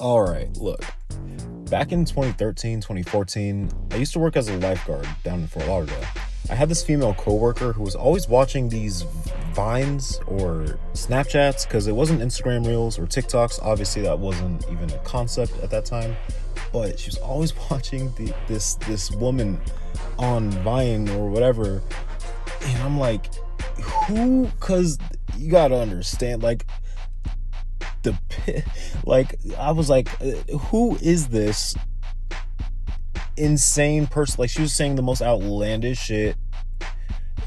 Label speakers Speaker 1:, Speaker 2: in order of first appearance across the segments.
Speaker 1: All right, look. Back in 2013, 2014, I used to work as a lifeguard down in Fort Lauderdale. I had this female coworker who was always watching these Vines or Snapchats because it wasn't Instagram Reels or TikToks. Obviously, that wasn't even a concept at that time. But she was always watching this woman on Vine or whatever, and I'm like, who? Because you gotta understand, the like I was like, who is this insane person? Like, she was saying the most outlandish shit,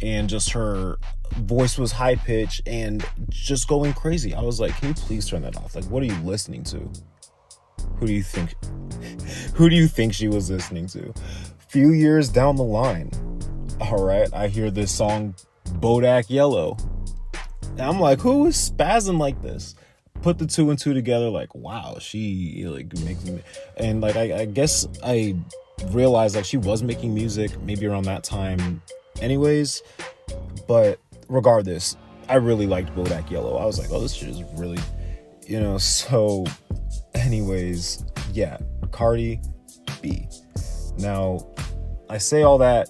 Speaker 1: and just her voice was high pitched and just going crazy. I was like, can you please turn that off? Like, what are you listening to? Who do you think she was listening to? Few years down the line, all right, I hear this song Bodak Yellow, and I'm like, who is spazzing like this? Put the two and two together, like, wow, she like makes me. And like, I guess I realized like she was making music maybe around that time anyways. But regardless, I really liked Bodak Yellow. I was like, oh, this shit is really, so anyways, yeah, Cardi B. Now, I say all that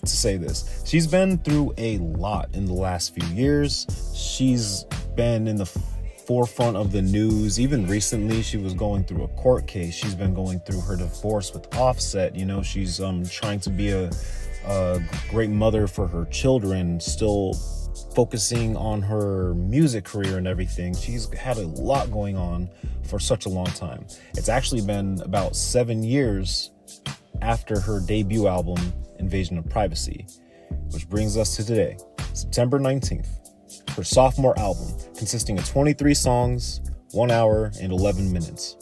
Speaker 1: to say this. She's been through a lot in the last few years. She's been in the forefront of the news. Even recently, she was going through a court case. She's been going through her divorce with Offset. She's trying to be a great mother for her children, still focusing on her music career and everything. She's had a lot going on for such a long time. It's actually been about 7 years after her debut album, Invasion of Privacy, which brings us to today, September 19th. Her sophomore album, consisting of 23 songs, 1 hour and 11 minutes.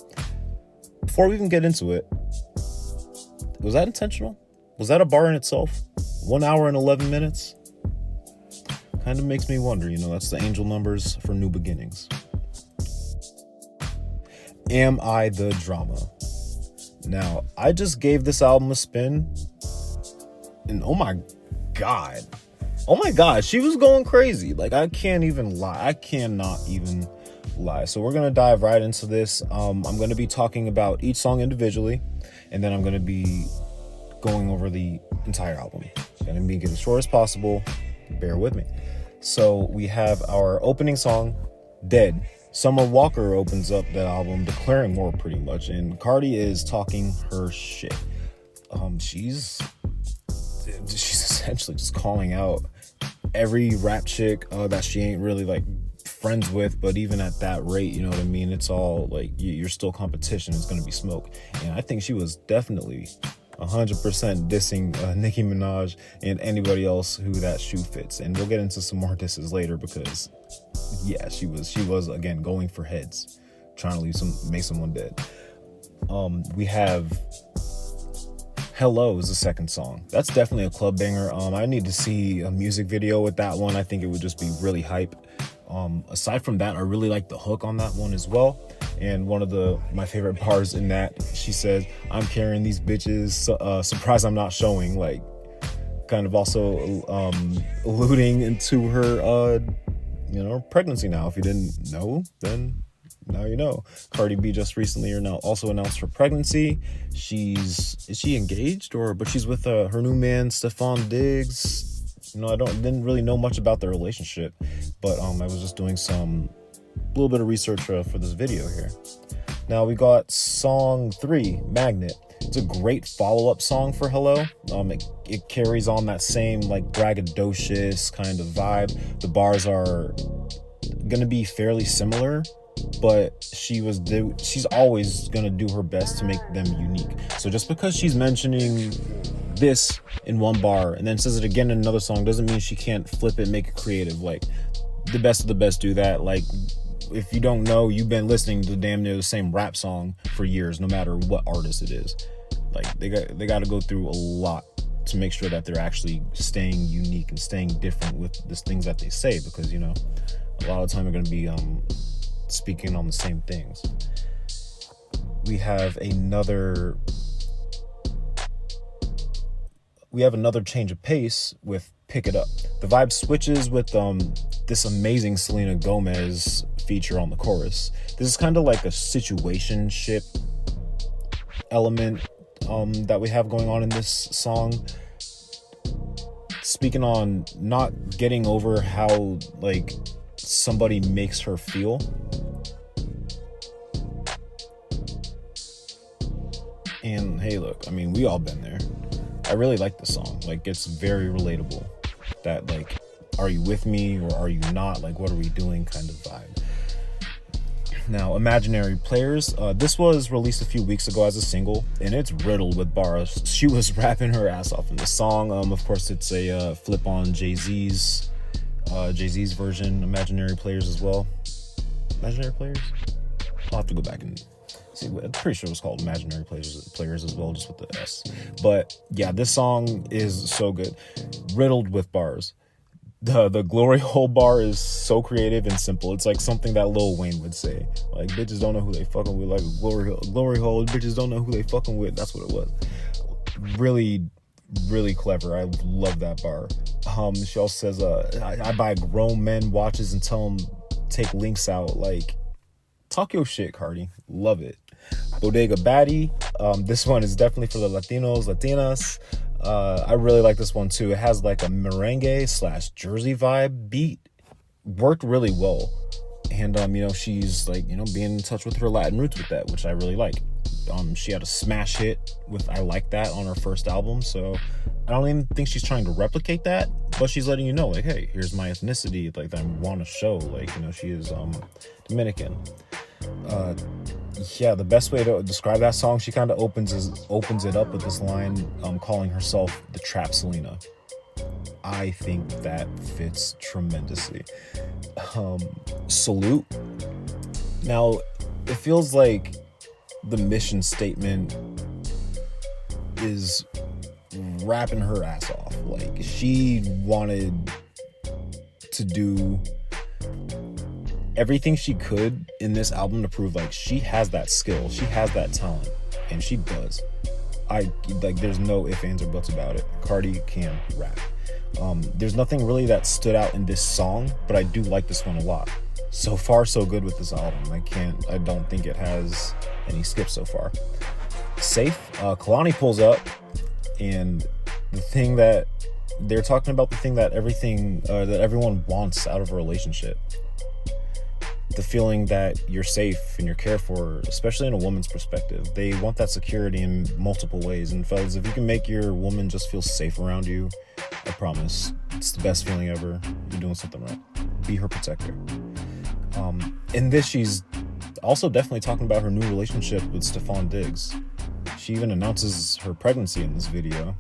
Speaker 1: Before we even get into it, was that intentional? Was that a bar in itself? 1 hour and 11 minutes? Kind of makes me wonder, that's the angel numbers for new beginnings. Am I the Drama? Now, I just gave this album a spin, and oh my God, she was going crazy. Like, I can't even lie. I cannot even lie. So we're going to dive right into this. I'm going to be talking about each song individually, and then I'm going to be going over the entire album. I'm going to make it as short as possible. Bear with me. So we have our opening song, Dead. Summer Walker opens up that album, declaring war pretty much, and Cardi is talking her shit. She's essentially just calling out every rap chick that she ain't really like friends with, but even at that rate, you know what I mean? It's all like you're still competition. It's gonna be smoke, and I think she was definitely 100% dissing Nicki Minaj and anybody else who that shoe fits. And we'll get into some more disses later because, yeah, she was again going for heads, trying to make someone dead. We have Hello is the second song. That's definitely a club banger. I need to see a music video with that one. I think it would just be really hype. Aside from that, I really like the hook on that one as well. And one of my favorite bars in that, she says, "I'm carrying these bitches, surprised I'm not showing." Like, kind of also alluding into her, pregnancy now. If you didn't know, then now you know. Cardi B just recently also announced her pregnancy. Is she engaged but she's with her new man, Stephon Diggs. Didn't really know much about their relationship, but I was just doing some little bit of research for this video here. Now we got song 3, Magnet. It's a great follow-up song for Hello. It carries on that same like braggadocious kind of vibe. The bars are gonna be fairly similar, but she's always gonna do her best to make them unique. So just because she's mentioning this in one bar and then says it again in another song doesn't mean she can't flip it, make it creative. Like, the best of the best do that. Like, if you don't know, you've been listening to damn near the same rap song for years, no matter what artist it is. Like, they got to go through a lot to make sure that they're actually staying unique and staying different with the things that they say, because a lot of the time they're going to be speaking on the same things. We have another change of pace with Pick It Up. The vibe switches with this amazing Selena Gomez feature on the chorus. This is kind of like a situationship element that we have going on in this song, speaking on not getting over how like somebody makes her feel. And hey, look, I mean, we all been there. I really like this song. Like, it's very relatable. That, like, are you with me or are you not? Like, what are we doing kind of vibe. Now, Imaginary Players. This was released a few weeks ago as a single, and it's riddled with bars. She was rapping her ass off in the song. Of course, it's a flip on Jay-Z's version, Imaginary Players as well. Imaginary Players? I'll have to go back and see. I'm pretty sure it was called Imaginary Players as well, just with the S. But yeah, this song is so good. Riddled with bars. The glory hole bar is so creative and simple. It's like something that Lil Wayne would say. Like, bitches don't know who they fucking with. Like, glory hole, bitches don't know who they fucking with. That's what it was. Really, really clever. I love that bar. She also says, I buy grown men watches and tell them take links out. Like, talk your shit, Cardi. Love it. Bodega Baddie. This one is definitely for the Latinos, Latinas. I really like this one too. It has like a merengue / Jersey vibe beat. Worked really well. And, she's like, being in touch with her Latin roots with that, which I really like. She had a smash hit with I Like That on her first album. So I don't even think she's trying to replicate that, but she's letting you know, like, hey, here's my ethnicity. Like, I want to show, like, she is Dominican. Yeah, the best way to describe that song, she kind of opens it up with this line, calling herself the Trap Selena. I think that fits tremendously. Salute. Now, it feels like the mission statement is rapping her ass off. Like, she wanted to do everything she could in this album to prove like she has that skill, she has that talent, and she does. There's no ifs, ands, or buts about it. Cardi can rap. There's nothing really that stood out in this song, but I do like this one a lot. So far, so good with this album. I don't think it has any skips so far. Safe. Kalani pulls up, and the thing that they're talking about, the thing that everyone wants out of a relationship. The feeling that you're safe and you're cared for, especially in a woman's perspective. They want that security in multiple ways. And fellas, if you can make your woman just feel safe around you, I promise it's the best feeling ever. You're doing something right. Be her protector. In this, she's also definitely talking about her new relationship with Stephon Diggs. She even announces her pregnancy in this video.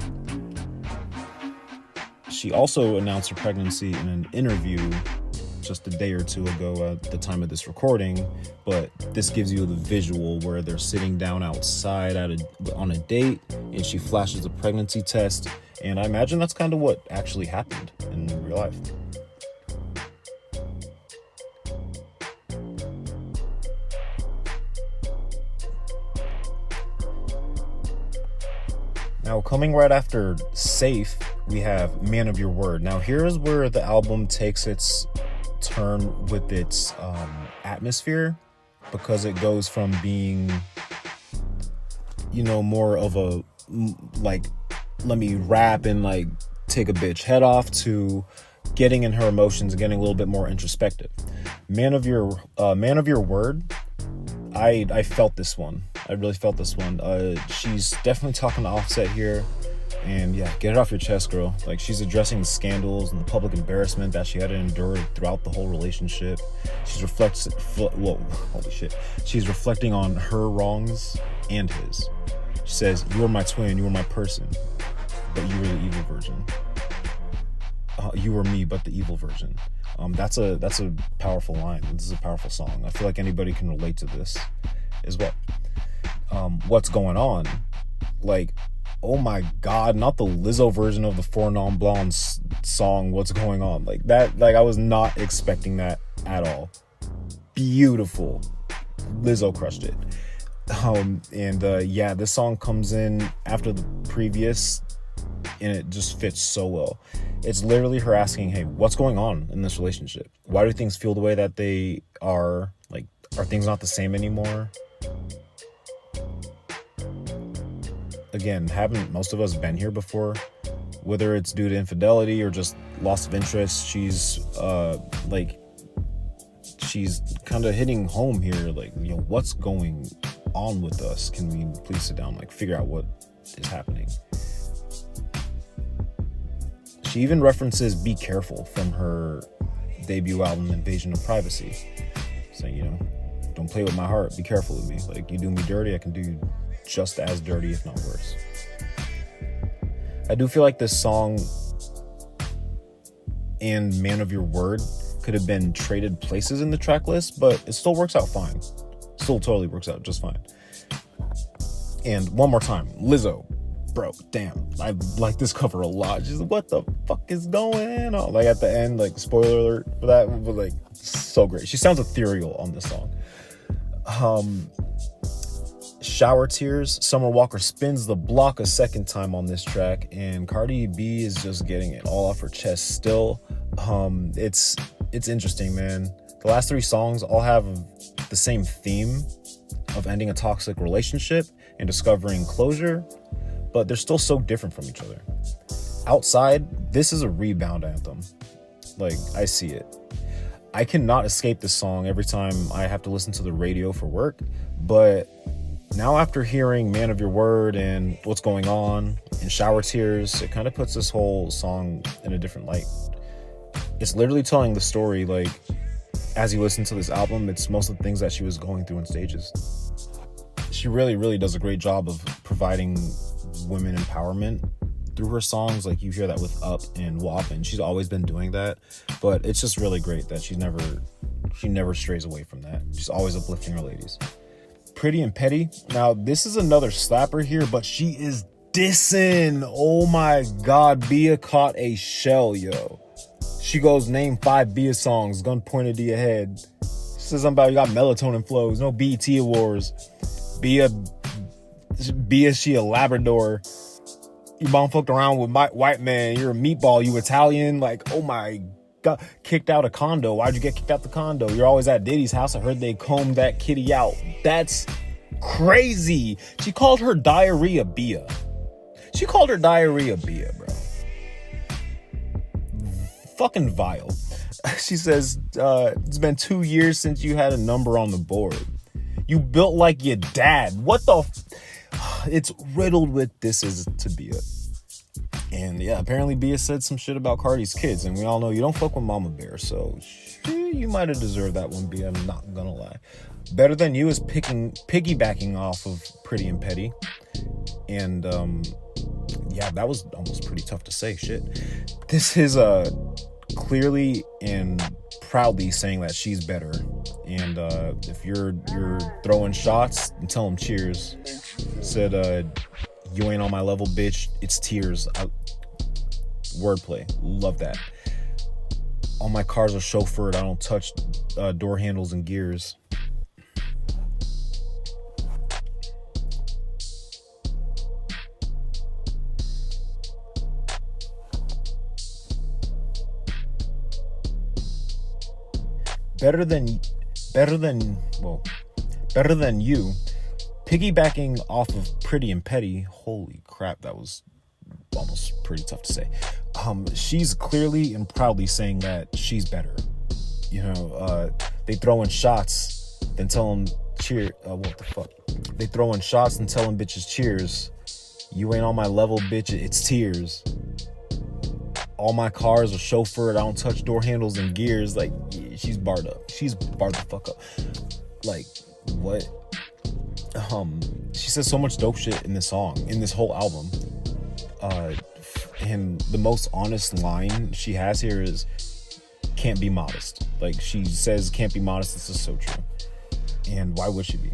Speaker 1: She also announced her pregnancy in an interview just a day or two ago at the time of this recording, but this gives you the visual where they're sitting down outside on a date, and she flashes a pregnancy test, and I imagine that's kind of what actually happened in real life. Now, coming right after Safe, we have Man of Your Word. Now, here's where the album takes its turn with its atmosphere, because it goes from being more of a like, let me rap and like take a bitch head off, to getting in her emotions and getting a little bit more introspective. Man of Your Word, I felt this one. I really felt this one. She's definitely talking to Offset here. And yeah, get it off your chest, girl. Like, she's addressing the scandals and the public embarrassment that she had to endure throughout the whole relationship. She's She's reflecting on her wrongs and his. She says, "You are my twin, you are my person, but you were the evil version. You were me, but the evil version." That's a powerful line. This is a powerful song. I feel like anybody can relate to this as well. What's going on? Like, oh my God, not the Lizzo version of the Four Non Blondes song, What's Going On? Like that, I was not expecting that at all. Beautiful. Lizzo crushed it. Yeah, this song comes in after the previous and it just fits so well. It's literally her asking, hey, what's going on in this relationship? Why do things feel the way that they are? Like, are things not the same anymore? Again, haven't most of us been here before? Whether it's due to infidelity or just loss of interest, she's kind of hitting home here. Like, what's going on with us? Can we please sit down, like, figure out what is happening? She even references Be Careful from her debut album, Invasion of Privacy, saying, don't play with my heart, be careful with me. Like, you do me dirty, I can do you just as dirty, if not worse. I do feel like this song and Man of Your Word could have been traded places in the track list, but it still works out fine. Still totally works out just fine. And one more time, Lizzo. Bro, damn, I like this cover a lot. Just what the fuck is going on? Like at the end, like spoiler alert for that, but like so great. She sounds ethereal on this song. Shower Tears, Summer Walker spins the block a second time on this track, and Cardi B is just getting it all off her chest still. It's interesting, man. The last 3 songs all have the same theme of ending a toxic relationship and discovering closure, but they're still so different from each other. Outside, this is a rebound anthem. Like, I see it. I cannot escape this song every time I have to listen to the radio for work, but now after hearing Man of Your Word and What's Going On and Shower Tears, it kind of puts this whole song in a different light. It's literally telling the story, like, as you listen to this album, it's most of the things that she was going through in stages. She really, really does a great job of providing women empowerment through her songs. Like, you hear that with Up and WAP, and she's always been doing that, but it's just really great that she never strays away from that. She's always uplifting her ladies. Pretty and Petty. Now, this is another slapper here, but she is dissing. Oh my God, Bia caught a shell, yo. She goes, name 5 Bia songs, gun pointed to your head. She says something about you got melatonin flows, no BET awards. Bia, she a Labrador. You mom fucked around with my white man. You're a meatball. You Italian. Like, oh my God. Kicked out a condo. Why'd you get kicked out the condo? You're always at Diddy's house. I heard they combed that kitty out. That's crazy. She called her diarrhea Bia. She called her diarrhea Bia, bro. Fucking vile. She says, it's been 2 years since you had a number on the board. You built like your dad. What the it's riddled with this is to Bia. And yeah, apparently Bia said some shit about Cardi's kids, and we all know you don't fuck with Mama Bear, so you might have deserved that one, Bia. I'm not gonna lie. Better Than You is piggybacking off of Pretty and Petty, and yeah, that was almost pretty tough to say. Shit, this is clearly and proudly saying that she's better, and if you're throwing shots, then tell them cheers. Said you ain't on my level, bitch, it's tears. Wordplay, love that. All my cars are chauffeured, I don't touch door handles and gears. Better than You, piggybacking off of Pretty and Petty. Holy crap, that was almost pretty tough to say. She's clearly and proudly saying that she's better. They throw in shots, then tell them cheer. What the fuck? They throw in shots and tell them bitches cheers. You ain't on my level, bitch. It's tears. All my cars are chauffeured. I don't touch door handles and gears. Like, yeah, she's barred up. She's barred the fuck up. Like, what? She says so much dope shit in this song, in this whole album. And the most honest line she has here is, can't be modest. Like, she says, can't be modest. This is so true. And why would she be?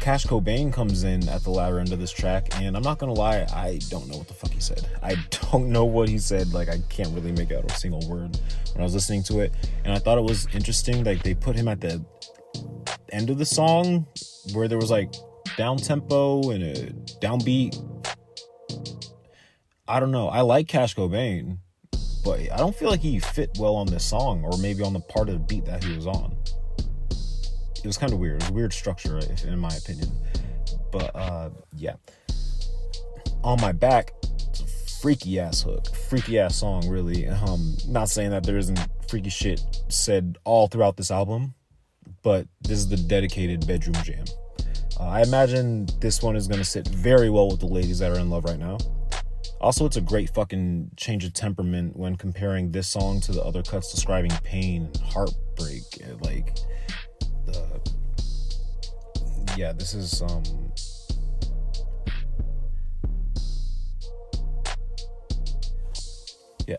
Speaker 1: Cash Cobain comes in at the latter end of this track, and I'm not gonna lie, I don't know what the fuck he said. I don't know what he said. Like, I can't really make out a single word when I was listening to it, and I thought it was interesting. Like, they put him at the end of the song where there was like down tempo and a downbeat. I don't know. I like Cash Cobain, but I don't feel like he fit well on this song, or maybe on the part of the beat that he was on. It was kind of weird. It was a weird structure, in my opinion. But yeah. On My Back, it's a freaky ass hook, freaky ass song, really. Not saying that there isn't freaky shit said all throughout this album, but this is the dedicated bedroom jam. I imagine this one is going to sit very well with the ladies that are in love right now. Also, it's a great fucking change of temperament when comparing this song to the other cuts describing pain and heartbreak. Like, yeah, this is, yeah.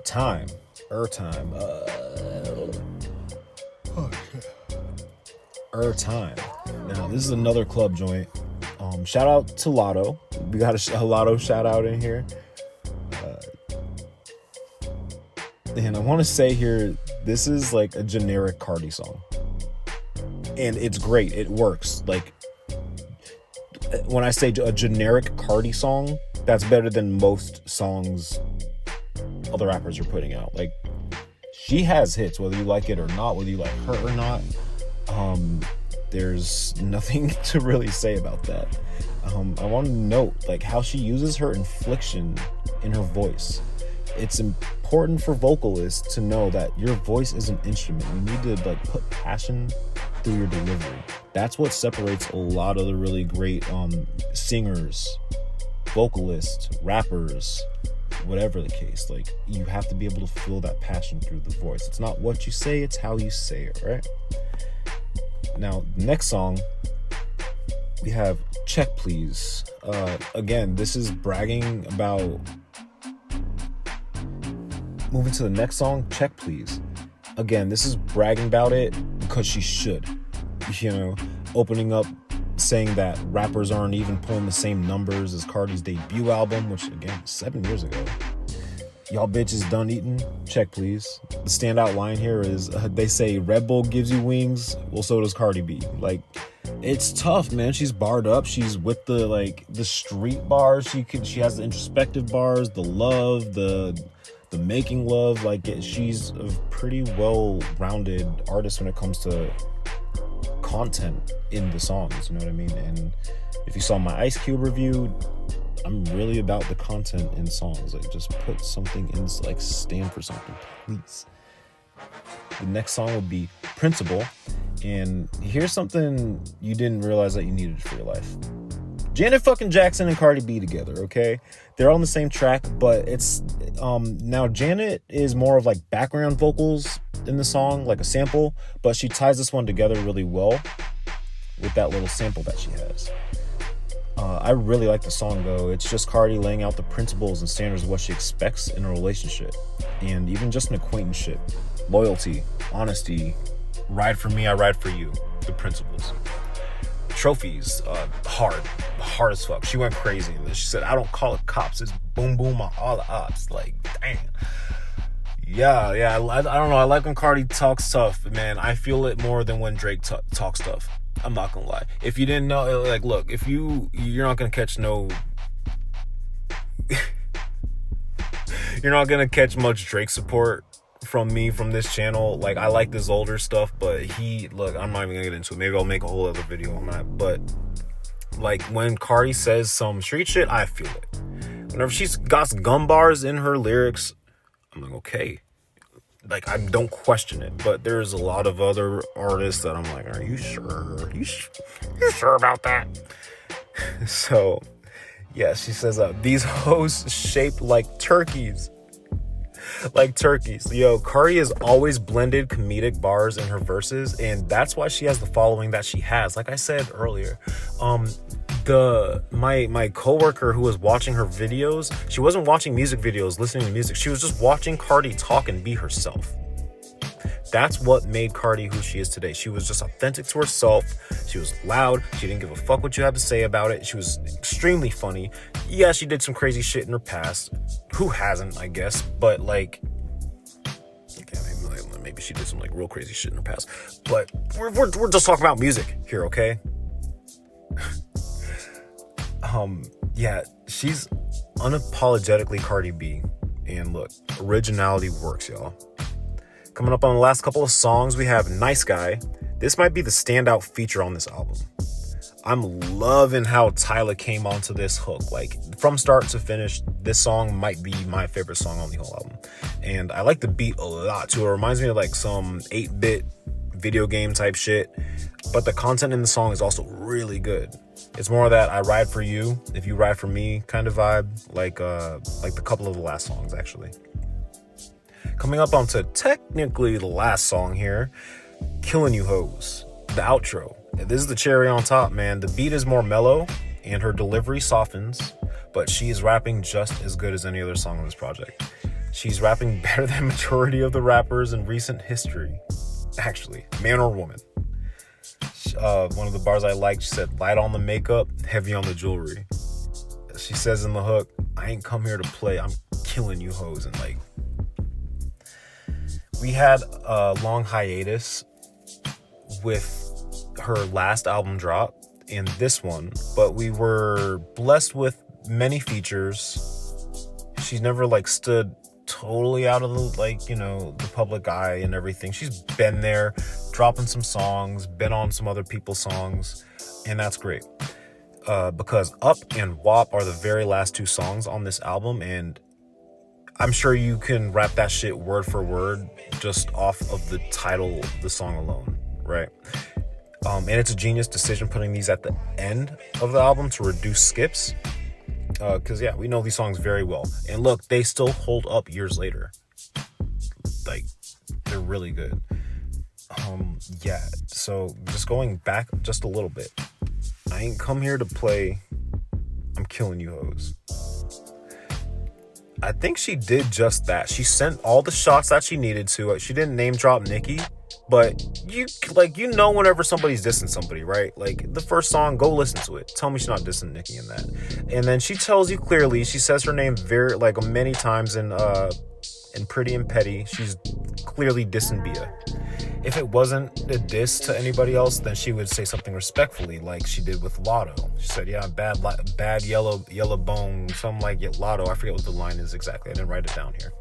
Speaker 1: Time. Time. Now, this is another club joint. Shout out to Lotto. We got a Lotto shout out in here. And I want to say here, this is like a generic Cardi song. And it's great. It works. Like, when I say a generic Cardi song, that's better than most songs other rappers are putting out. Like, she has hits, whether you like it or not, whether you like her or not. There's nothing to really say about that. I want to note like how she uses her inflection in her voice. It's important for vocalists to know that your voice is an instrument. You need to like put passion through your delivery. That's what separates a lot of the really great singers, vocalists, rappers, whatever the case. Like, you have to be able to feel that passion through the voice. It's not what you say, it's how you say it, right? Now, next song, we have Check Please. Again, this is bragging about... Moving to the next song, Check Please. Again, this is bragging about it because she should. You know, opening up saying that rappers aren't even pulling the same numbers as Cardi's debut album, which, again, 7 years ago. Y'all bitches done eating? Check please. The standout line here is they say Red Bull gives you wings. Well, so does Cardi B. Like, it's tough, man. She's barred up. She's with the street bars. She has the introspective bars, the love, the making love. Like, she's a pretty well-rounded artist when it comes to content in the songs. You know what I mean? And if you saw my Ice Cube review, I'm really about the content in songs. Like, just put something in, like, stand for something, please. The next song would be Principle. And here's something you didn't realize that you needed for your life. Janet fucking Jackson and Cardi B together, okay? They're on the same track, but it's... now, Janet is more of, like, background vocals in the song, like a sample, but she ties this one together really well with that little sample that she has. I really like the song, though. It's just Cardi laying out the principles and standards of what she expects in a relationship, and even just an acquaintanceship. Loyalty, honesty, ride for me, I ride for you. The principles. Trophies, hard as fuck. She went crazy in this. She said, I don't call it cops, it's boom boom on all the ops. Like, damn. Yeah, I don't know. I like when Cardi talks tough, man. I feel it more than when Drake talks tough. I'm not gonna lie. If you didn't know, like, look, if you're not gonna catch no... you're not gonna catch much Drake support from me from this channel. Like, I like this older stuff, but look, I'm not even gonna get into it. Maybe I'll make a whole other video on that. But, like, when Cardi says some street shit, I feel it. Whenever she's got gum bars in her lyrics, I'm like, okay. Like, I don't question it, but there's a lot of other artists that I'm like, are you sure? You sure about that? So, yeah, she says, these hoes shaped like turkeys. Like turkeys. Yo, Cardi has always blended comedic bars in her verses, and that's why she has the following that she has. Like I said earlier, my coworker who was watching her videos, she wasn't watching music videos, listening to music. She was just watching Cardi talk and be herself. That's what made Cardi who she is today. She was just authentic to herself. She was loud. She didn't give a fuck what you had to say about it. She was extremely funny. Yeah, she did some crazy shit in her past. Who hasn't, I guess? But, like, okay, maybe she did some, like, real crazy shit in her past. But we're just talking about music here, okay? Yeah, she's unapologetically Cardi B. And look, originality works, y'all. Coming up on the last couple of songs, we have Nice Guy. This might be the standout feature on this album. I'm loving how Tyler came onto this hook. Like, from start to finish, this song might be my favorite song on the whole album. And I like the beat a lot, too. It reminds me of, like, some 8-bit video game type shit. But the content in the song is also really good. It's more of that I ride for you, if you ride for me kind of vibe. Like the couple of the last songs, actually. Coming up onto technically the last song here, Killing You Hoes, the outro. This is the cherry on top, man. The beat is more mellow and her delivery softens, but she is rapping just as good as any other song on this project. She's rapping better than majority of the rappers in recent history, actually, man or woman. One of the bars I liked, she said, light on the makeup, heavy on the jewelry. She says in the hook, I ain't come here to play, I'm killing you hoes. And like, we had a long hiatus with her last album drop and this one, but we were blessed with many features. She's never like stood totally out of the, like, you know, the public eye and everything. She's been there, dropping some songs, been on some other people's songs, and that's great. Because Up and WAP are the very last two songs on this album, and I'm sure you can rap that shit word for word just off of the title of the song alone, right? And it's a genius decision putting these at the end of the album to reduce skips. Because, yeah, we know these songs very well. And look, they still hold up years later. Like, they're really good. Yeah, so just going back just a little bit. I ain't come here to play, I'm killing you hoes. I think she did just that. She sent all the shots that she needed to. She didn't name drop Nicki, but you know whenever somebody's dissing somebody, right? Like the first song, go listen to it. Tell me she's not dissing Nicki in that. And then she tells you clearly, she says her name very like many times in Pretty and Petty. She's clearly dissing Bia. If it wasn't a diss to anybody else, then she would say something respectfully, like she did with Lotto. She said, "Yeah, bad yellow bone, something like Lotto." I forget what the line is exactly. I didn't write it down here.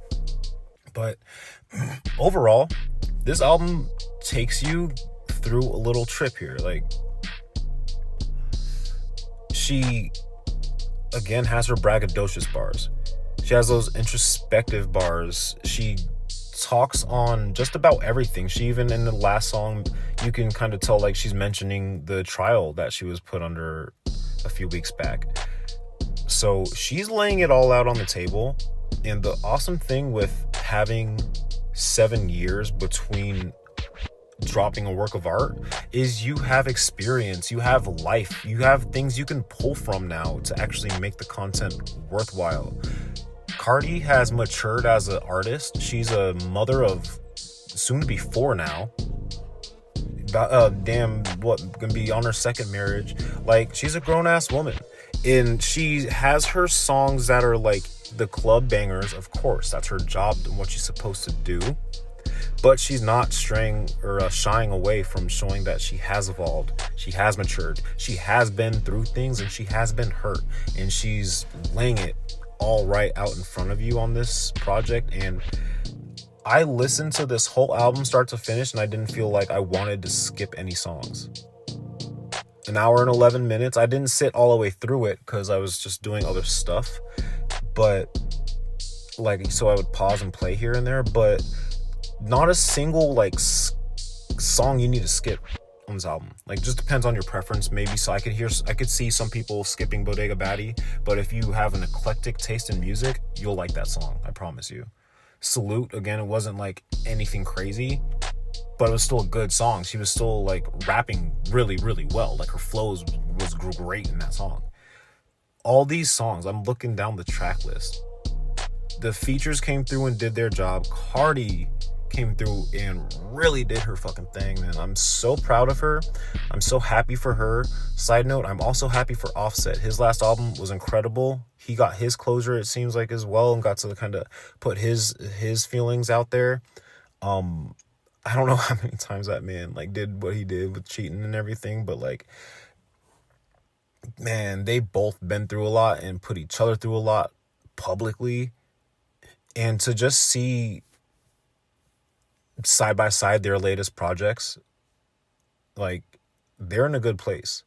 Speaker 1: But overall, this album takes you through a little trip here. Like, she again has her braggadocious bars. She has those introspective bars. She talks on just about everything. She even in the last song, you can kind of tell like she's mentioning the trial that she was put under a few weeks back. So she's laying it all out on the table. And the awesome thing with having 7 years between dropping a work of art is you have experience, you have life, you have things you can pull from now to actually make the content worthwhile. Cardi has matured as an artist. She's a mother of soon to be 4 now. Gonna be on her second marriage. Like, she's a grown-ass woman. And she has her songs that are like the club bangers, of course. That's her job and what she's supposed to do. But she's not straying or shying away from showing that she has evolved. She has matured. She has been through things and she has been hurt. And she's laying it all right out in front of you on this project. And I listened to this whole album start to finish and I didn't feel like I wanted to skip any songs. An hour and 11 minutes. I didn't sit all the way through it because I was just doing other stuff. But like, so I would pause and play here and there, but not a single like song you need to skip on this album. Like, just depends on your preference, maybe. So I could see some people skipping Bodega Baddie, but if you have an eclectic taste in music, you'll like that song, I promise you. Salute, again, it wasn't like anything crazy, but it was still a good song. She was still like rapping really, really well. Like, her flows was great in that song. All these songs, I'm looking down the track list, the features came through and did their job. Cardi came through and really did her fucking thing, man. I'm so proud of her. I'm so happy for her. Side note, I'm also happy for Offset. His last album was incredible. He got his closure, it seems like, as well, and got to kind of put his feelings out there. I don't know how many times that man like did what he did with cheating and everything, but like, man, they both been through a lot and put each other through a lot publicly. And to just see side by side their latest projects, like, they're in a good place.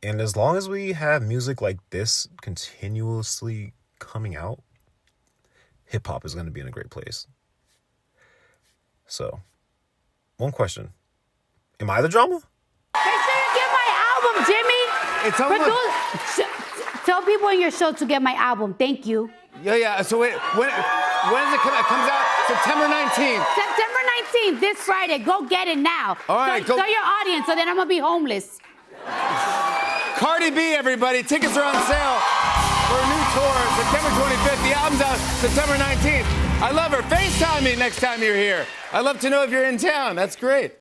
Speaker 1: And as long as we have music like this continuously coming out, hip hop is going to be in a great place. So, one question. Am I the drama?
Speaker 2: Make sure you get my album, Jimmy.
Speaker 3: It's almost...
Speaker 2: Tell people in your show to get my album. Thank you.
Speaker 3: Yeah. So wait, when does it come out? It comes out September 19th.
Speaker 2: September 19th, this Friday. Go get it now.
Speaker 3: All right,
Speaker 2: Tell your audience, so then I'm gonna be homeless.
Speaker 3: Cardi B, everybody. Tickets are on sale for a new tour, September 25th. The album's out September 19th. I love her. FaceTime me next time you're here. I'd love to know if you're in town. That's great.